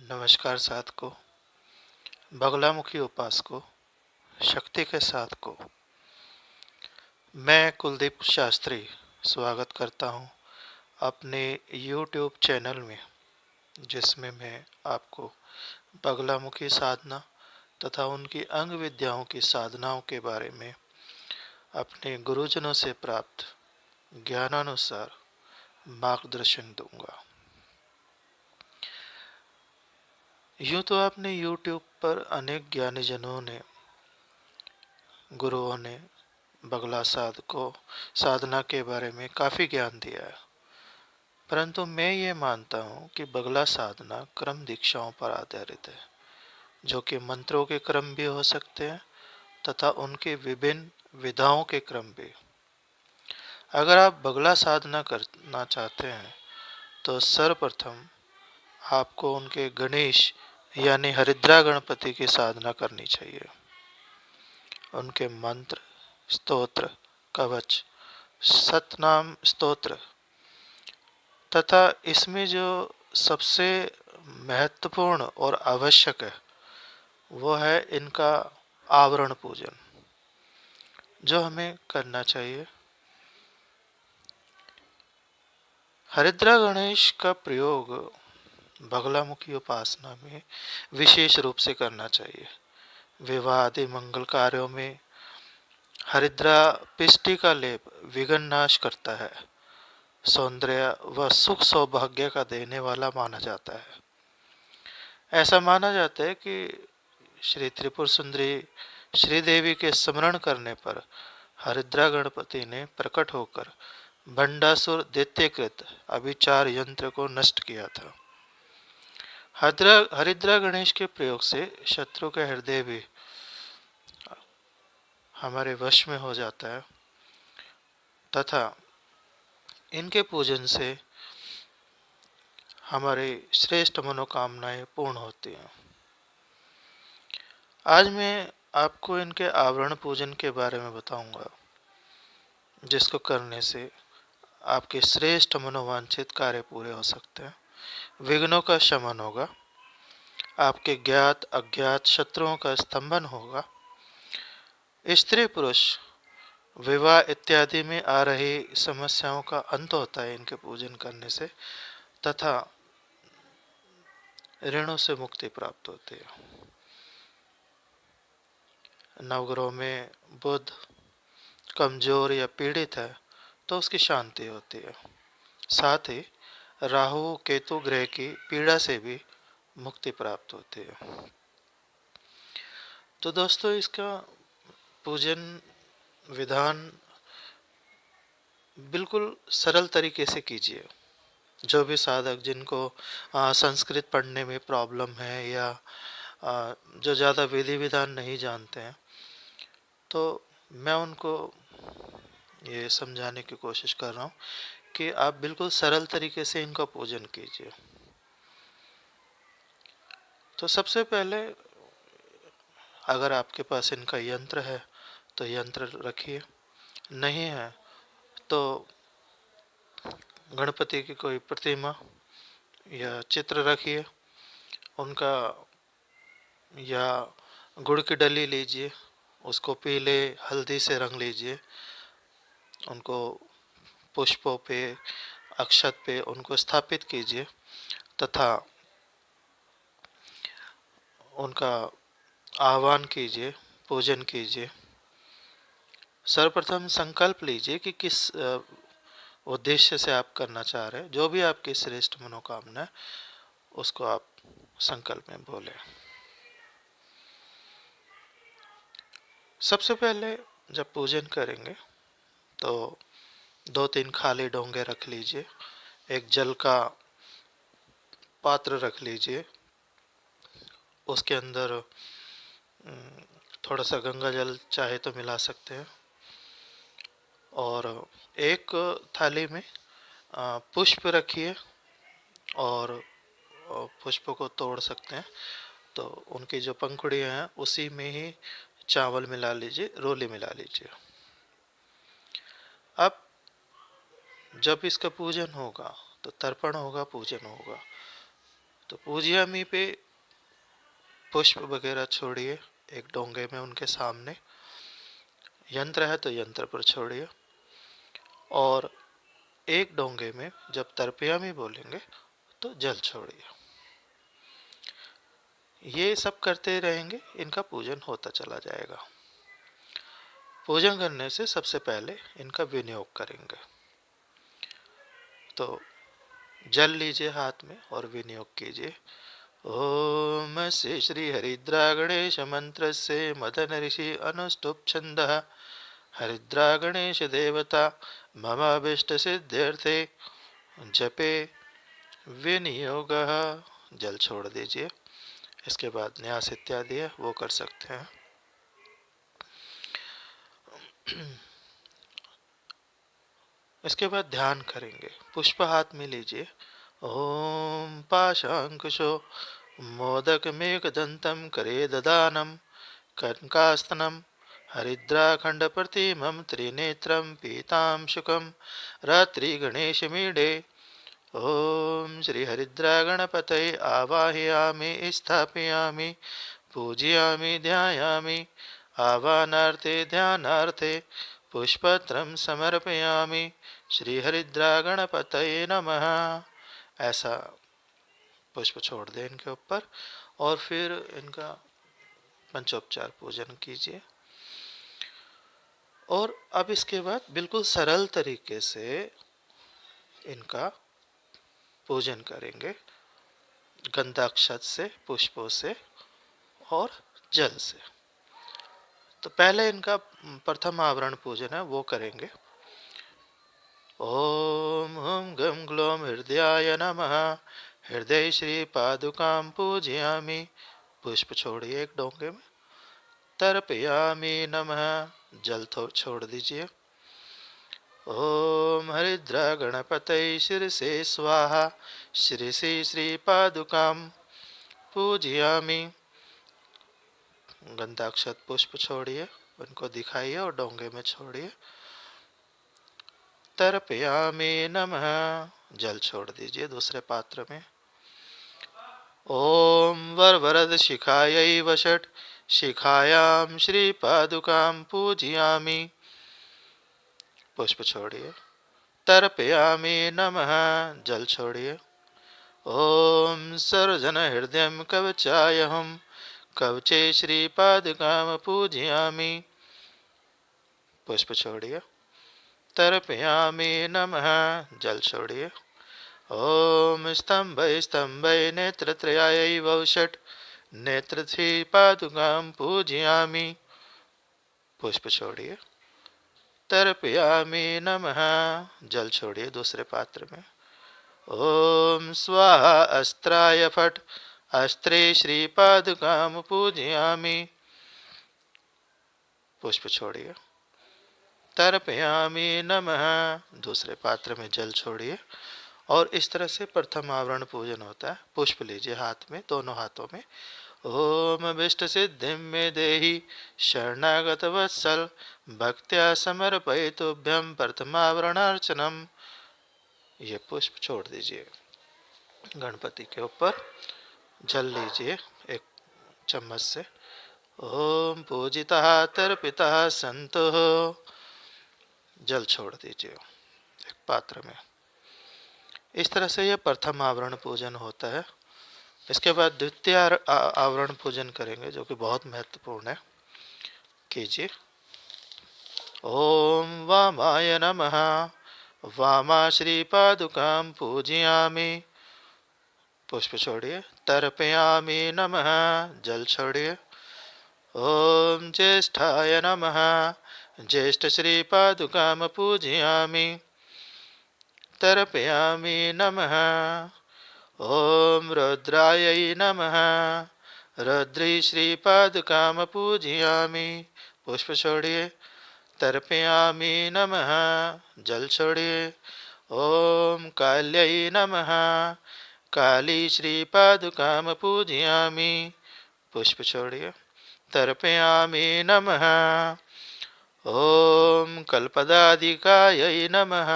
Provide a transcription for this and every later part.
नमस्कार साधको, बगलामुखी उपासको, शक्ति के साधको। मैं कुलदीप शास्त्री स्वागत करता हूं अपने YouTube चैनल में, जिसमें मैं आपको बगलामुखी साधना तथा उनकी अंग विद्याओं की साधनाओं के बारे में अपने गुरुजनों से प्राप्त ज्ञानानुसार मार्गदर्शन दूंगा। यूं तो आपने YouTube पर अनेक ज्ञानीजनों ने, गुरुओं ने बगला साधना के बारे में काफ़ी ज्ञान दिया है, परंतु मैं ये मानता हूँ कि बगला साधना क्रम दीक्षाओं पर आधारित है, जो कि मंत्रों के क्रम भी हो सकते हैं तथा उनके विभिन्न विधाओं के क्रम भी। अगर आप बगला साधना करना चाहते हैं तो सर्वप्रथम आपको उनके गणेश यानी हरिद्रा गणपति की साधना करनी चाहिए। उनके मंत्र, स्तोत्र, कवच, सतनाम स्तोत्र तथा इसमें जो सबसे महत्वपूर्ण और आवश्यक है वो है इनका आवरण पूजन, जो हमें करना चाहिए। हरिद्रा गणेश का प्रयोग बगलामुखी उपासना में विशेष रूप से करना चाहिए। विवाह आदि मंगल कार्यों में हरिद्रा पिष्टि का लेप विघ्न नाश करता है, सौंदर्य व सुख सौभाग्य का देने वाला माना जाता है। ऐसा माना जाता है कि श्री त्रिपुर सुंदरी श्रीदेवी के स्मरण करने पर हरिद्रा गणपति ने प्रकट होकर भंडासुर दैत्यकृत अभिचार यंत्र को नष्ट किया था। हरिद्रा गणेश के प्रयोग से शत्रु के हृदय भी हमारे वश में हो जाता है तथा इनके पूजन से हमारी श्रेष्ठ मनोकामनाएं पूर्ण होती हैं। आज मैं आपको इनके आवरण पूजन के बारे में बताऊंगा, जिसको करने से आपके श्रेष्ठ मनोवांछित कार्य पूरे हो सकते हैं, विघ्नों का शमन होगा, आपके ज्ञात अज्ञात शत्रुओं का स्तंभन होगा, स्त्री पुरुष विवाह इत्यादि में आ रही समस्याओं का अंत होता है इनके पूजन करने से, तथा ऋणों से मुक्ति प्राप्त होती है। नवग्रहों में बुध कमजोर या पीड़ित है तो उसकी शांति होती है। साथ ही राहु केतु ग्रह की पीड़ा से भी मुक्ति प्राप्त होती है। तो दोस्तों, इसका पूजन विधान बिल्कुल सरल तरीके से कीजिए। जो भी साधक जिनको संस्कृत पढ़ने में प्रॉब्लम है या जो ज़्यादा विधि विधान नहीं जानते हैं, तो मैं उनको ये समझाने की कोशिश कर रहा हूँ कि आप बिल्कुल सरल तरीके से इनका पूजन कीजिए। तो सबसे पहले, अगर आपके पास इनका यंत्र है तो यंत्र रखिए, नहीं है तो गणपति की कोई प्रतिमा या चित्र रखिए, उनका या गुड़ की डली लीजिए, उसको पीले हल्दी से रंग लीजिए, उनको पुष्पों पे अक्षत पे उनको स्थापित कीजिए तथा उनका आह्वान कीजिए, पूजन कीजिए। सर्वप्रथम संकल्प लीजिए कि किस उद्देश्य से आप करना चाह रहे हैं। जो भी आपकी श्रेष्ठ मनोकामना है उसको आप संकल्प में बोले। सबसे पहले जब पूजन करेंगे तो 2-3 खाली डोंगे रख लीजिए, एक जल का पात्र रख लीजिए, उसके अंदर थोड़ा सा गंगा जल चाहे तो मिला सकते हैं, और एक थाली में पुष्प रखिए और पुष्प को तोड़ सकते हैं तो उनकी जो पंखुड़ियाँ हैं उसी में ही चावल मिला लीजिए, रोली मिला लीजिए। अब जब इसका पूजन होगा तो तर्पण होगा, पूजन होगा, तो पूजियामी पे पुष्प वगैरह छोड़िए एक डोंगे में उनके सामने। यंत्र है तो यंत्र पर छोड़िए। और एक डोंगे में जब तर्पयामी बोलेंगे तो जल छोड़िए। ये सब करते रहेंगे, इनका पूजन होता चला जाएगा। पूजन करने से सबसे पहले इनका विनियोग करेंगे। तो जल लीजिए हाथ में और विनियोग कीजिए। ओम से श्री हरिद्रा गणेश मंत्र से मदन ऋषि अनुष्टुप छंद हरिद्रा गणेश देवता मम अभिष्ट सिद्ध्यर्थे जपे विनियोग। जल छोड़ दीजिए। इसके बाद न्यास इत्यादि है वो कर सकते हैं। इसके बाद ध्यान करेंगे। पुष्प हाथ में लीजिए। ओम पाशांकुशो मोदक मेघ दंतम करे ददानम कनकास्तनम हरिद्राखंड प्रतिमं त्रिनेत्रं पीतां शुकं रात्रि गणेश मीडे। ओम श्री हरिद्रा गणपतये आवाहयामि स्थापयामि पूजयामि ध्यायामि आवाहनार्थे ध्यानार्थे पुष्पत्रं समर्पयामि श्री हरिद्रा गणपतये नमः। ऐसा पुष्प छोड़ दें इनके ऊपर और फिर इनका पंचोपचार पूजन कीजिए। और अब इसके बाद बिल्कुल सरल तरीके से इनका पूजन करेंगे, गंधाक्षत से, पुष्पों से और जल से। तो पहले इनका प्रथम आवरण पूजन है वो करेंगे। ओम हुम गम ग्लोम हृदयाय नमः। हृदय श्री पादुकां पूजयामि। पुष्प छोड़िए एक डोंगे में। तर्पयामि नमः। जल छोड़ दीजिए। ओम हरिद्रा गणपतये शिरसे स्वाहा। शिरसे श्री पादुकां पूजयामि। गंधाक्षत पुष्प छोड़िए, उनको दिखाइए और डोंगे में छोड़िए। तर्पयामि नमः। जल छोड़ दीजिए दूसरे पात्र में। ओम वरवरद शिखायै वषट्। शिखायां श्री पादुकां पूजयामि। पुष्प छोड़िए। तर्पयामि नमः। जल छोड़िए। ओम सर्वजन हृदय कवचायहं। कवचे श्री पादुकां पूजयामि। पुष्प छोड़िए। तर्पयामि नमः। जल छोड़िए। ओम स्तंभै स्तंभै नेत्रत्रयायै वषट्। नेत्रथि पादुकां पूजयामि। पुष्प छोड़िए। तर्पयामि नमः। जल छोड़िए दूसरे पात्र में। ओम स्वाहा अस्त्राय फट्। अस्त्रे श्री पादुकां पूजयामि। पुष्प छोड़िए। तर्पयामि नमः। दूसरे पात्र में जल छोड़िए। और इस तरह से प्रथम आवरण पूजन होता है। पुष्प लीजिए हाथ में, दोनों हाथों में। ओम अभीष्ट सिद्धिं मे देहि शरणागत वत्सल भक्त्या समर्पयितुभ्यं प्रथमावरणार्चनम। ये पुष्प छोड़ दीजिए। गणपति के ऊपर जल लीजिए एक चम्मच से। ओम पूजितः तर्पितः सन्तु। जल छोड़ दीजिए एक पात्र में। इस तरह से यह प्रथम आवरण पूजन होता है। इसके बाद द्वितीय आवरण पूजन करेंगे जो कि बहुत महत्वपूर्ण है। कीजिए। ओम वामाय नमः। वामा श्री पादुकां पूजयामि। पुष्प छोड़िए। तर्पयामि नमः। जल छोड़िए। ओम ज्येष्ठाय नमः। ज्येष्ठ श्री पादुकां पूजयामि। तर्पयामि नमः। ओम रुद्राय नमः। रुद्री श्री पादुकां पूजयामि। पुष्प छोड़िए। तर्पयामि नमः। जल छोड़िए। ओम काल्यै नमः। काली श्री पादुकां पूजयामि। पुष्प छोड़िए। तर्पयामि नमः। ओम कल्पदादिकायै नमः।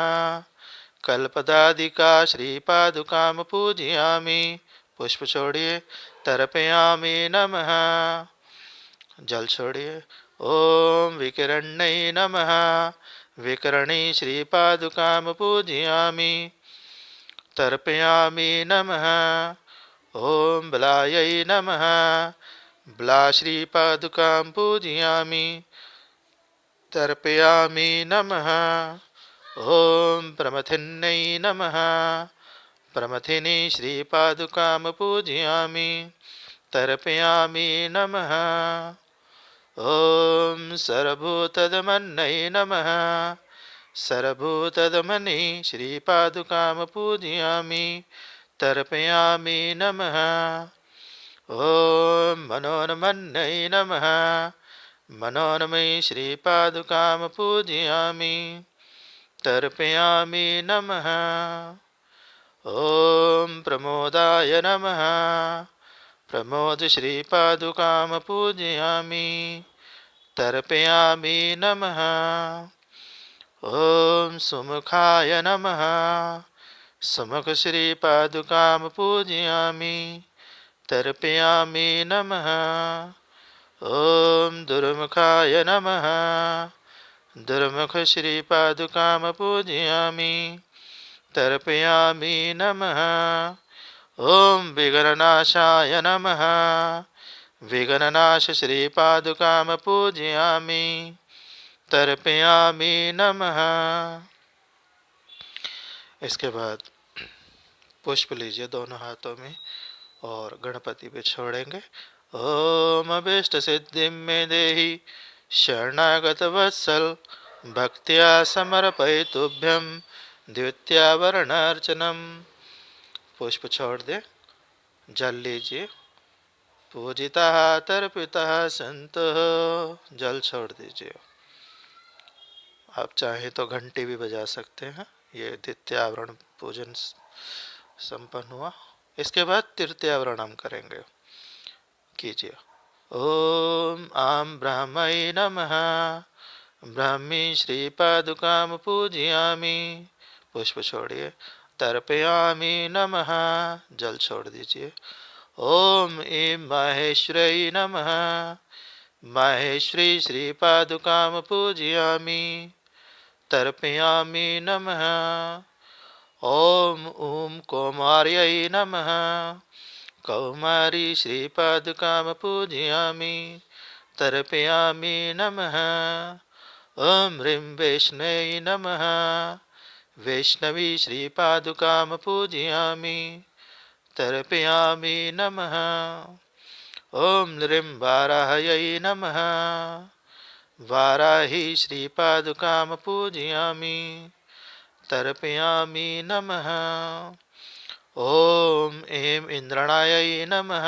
कल्पदादिका श्री पादुकां पूजयामि। पुष्प छोड़िए, तर्पयामि नमः। जल छोड़िए। ओम विकिरण्यै नमः। विकरणी श्रीपादुकां पूजयामि, तर्पयामि नमः। ओम बलायै नमः। बला श्रीपादुकां पूजयामि, तर्पयामि नमः। ओम प्रमथिन्यै नमः। प्रमथिनी श्रीपादुकां पूजयामि, तर्पयामि नमः। ओम सर्वभूतदमन्यै नमः। सर्वभूतदमनि श्रीपादुकां पूजयामि, तर्पयामि नमः। ओम मनोन्मन्यै नमः। मनोन्मयी श्रीपादुकां पूजयामि, तर्पयामि नमः। ओम प्रमोदाय नमः। प्रमोद श्रीपादुकां पूजयामि, तर्पयामि नमः। ओम सुमुखाय नमः। सुमुख श्रीपादुकां पूजयामि, तर्पयामि नमः। ओम दुर्मुखाय नमः। दुर्मुख श्रीपादुकां पूजयामि, तर्पयामि नमः। ओम विघ्ननाशाय नमः। विघ्ननाश श्रीपादुकां पूजयामि, तर्पयामि नमः। इसके बाद पुष्प लीजिए दोनों हाथों में और गणपति पे छोड़ेंगे। ओम अभीष्ट सिद्धि में देहि शरणागत वत्सल, भक्त्या समर्पयितुभ्यं द्वितीयावरणार्चनम। पुष्प छोड़ दे। जल लीजिए। पूजिता तर्पिता संतो। जल छोड़ दीजिए। आप चाहें तो घंटी भी बजा सकते हैं। ये द्वितीय आवरण पूजन संपन्न हुआ। इसके बाद तृतीय आवरण हम करेंगे। कीजिए। ओम आम ब्राह्मणे नमः। ब्राह्मी श्रीपादुकां पूजयामि। पुष्प छोड़िए। तर्पयामि नमः। जल छोड़ दीजिए। ओम ऐं माहेश्वरी नमः। माहेश्वरी श्रीपादुकां पूजयामि, तर्पयामि नमः। ओम ऊं कौमार्यै नमः। कौमारी श्रीपादुकां पूजयामि, तर्पयामि नमः। ओम ह्रीं वैष्णवे नमः। वैष्णवी श्रीपादुकां पूजयामि, तर्पयामि नमः। ओम नृं वाराह्यै नमः। वाराही श्रीपादुकां पूजयामि, तर्पयामि नमः। ओम ऐं इंद्राणायै नमः।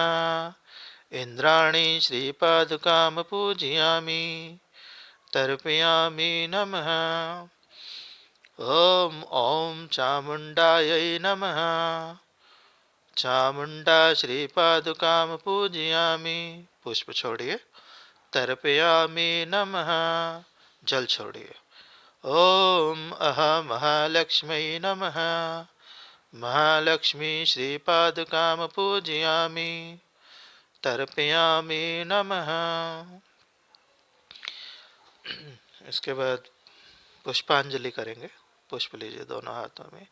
इंद्राणी श्रीपादुकां पूजयामि, तर्पयामि नमः। ओम ॐ चामुण्डायै नमः। चामुण्डा श्रीपादुकां पूजयामि। पुष्प छोड़िए। तर्पयामि नमः। जल छोड़िए। ओम अह महालक्ष्मी नमः। महालक्ष्मी श्रीपादुकां पूजयामि, तर्पयामि नमः। इसके बाद पुष्पांजलि करेंगे। पुष्प लीजिए दोनों हाथों में।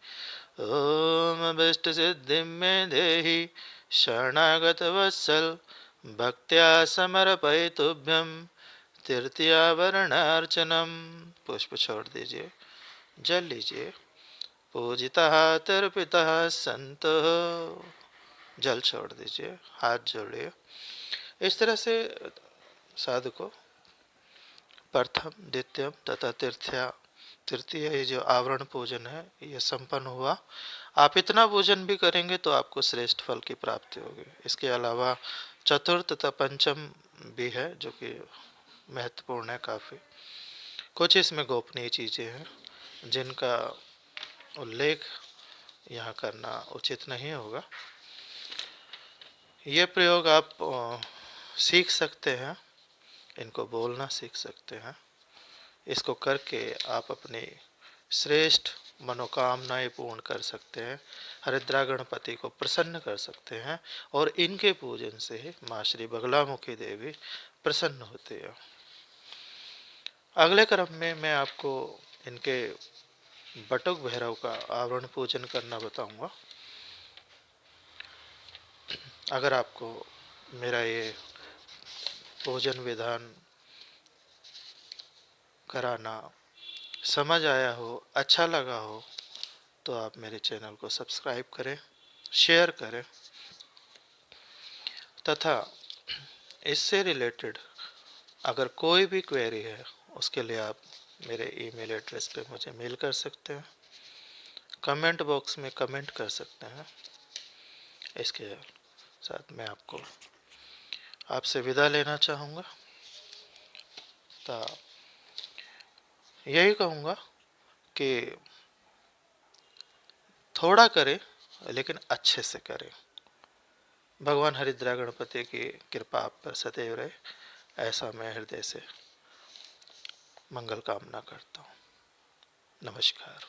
ओम अभीष्ट सिद्धि में देहि शरणागत वत्सल, भक्त्या समर्पयितुभ्यं तृतीयावरणार्चनम। पुष्प छोड़ दीजिए। जल लीजिए। पूजिता तर्पिता संतो। जल छोड़ दीजिए। हाथ जोड़िए। इस तरह से साधु को प्रथम द्वितीय तथा तृतीय ये जो आवरण पूजन है ये संपन्न हुआ। आप इतना पूजन भी करेंगे तो आपको श्रेष्ठ फल की प्राप्ति होगी। इसके अलावा चतुर्थ तथा पंचम भी है जो कि महत्वपूर्ण है काफ़ी। कुछ इसमें गोपनीय चीज़ें हैं जिनका उल्लेख यहाँ करना उचित नहीं होगा। ये प्रयोग आप सीख सकते हैं, इनको बोलना सीख सकते हैं। इसको करके आप अपनी श्रेष्ठ मनोकामनाएं पूर्ण कर सकते हैं, हरिद्रा गणपति को प्रसन्न कर सकते हैं और इनके पूजन से माँ श्री बगलामुखी देवी प्रसन्न होती है। अगले क्रम में मैं आपको इनके बटुक भैरव का आवरण पूजन करना बताऊंगा। अगर आपको मेरा ये पूजन विधान कराना समझ आया हो, अच्छा लगा हो, तो आप मेरे चैनल को सब्सक्राइब करें, शेयर करें तथा इससे रिलेटेड अगर कोई भी क्वेरी है उसके लिए आप मेरे ईमेल एड्रेस पे मुझे मेल कर सकते हैं, कमेंट बॉक्स में कमेंट कर सकते हैं। इसके साथ मैं आपसे विदा लेना चाहूँगा, तो यही कहूँगा कि थोड़ा करें लेकिन अच्छे से करें। भगवान हरिद्रा गणपति की कृपा आप पर सदैव रहे, ऐसा मैं हृदय से मंगल कामना करता हूँ। नमस्कार।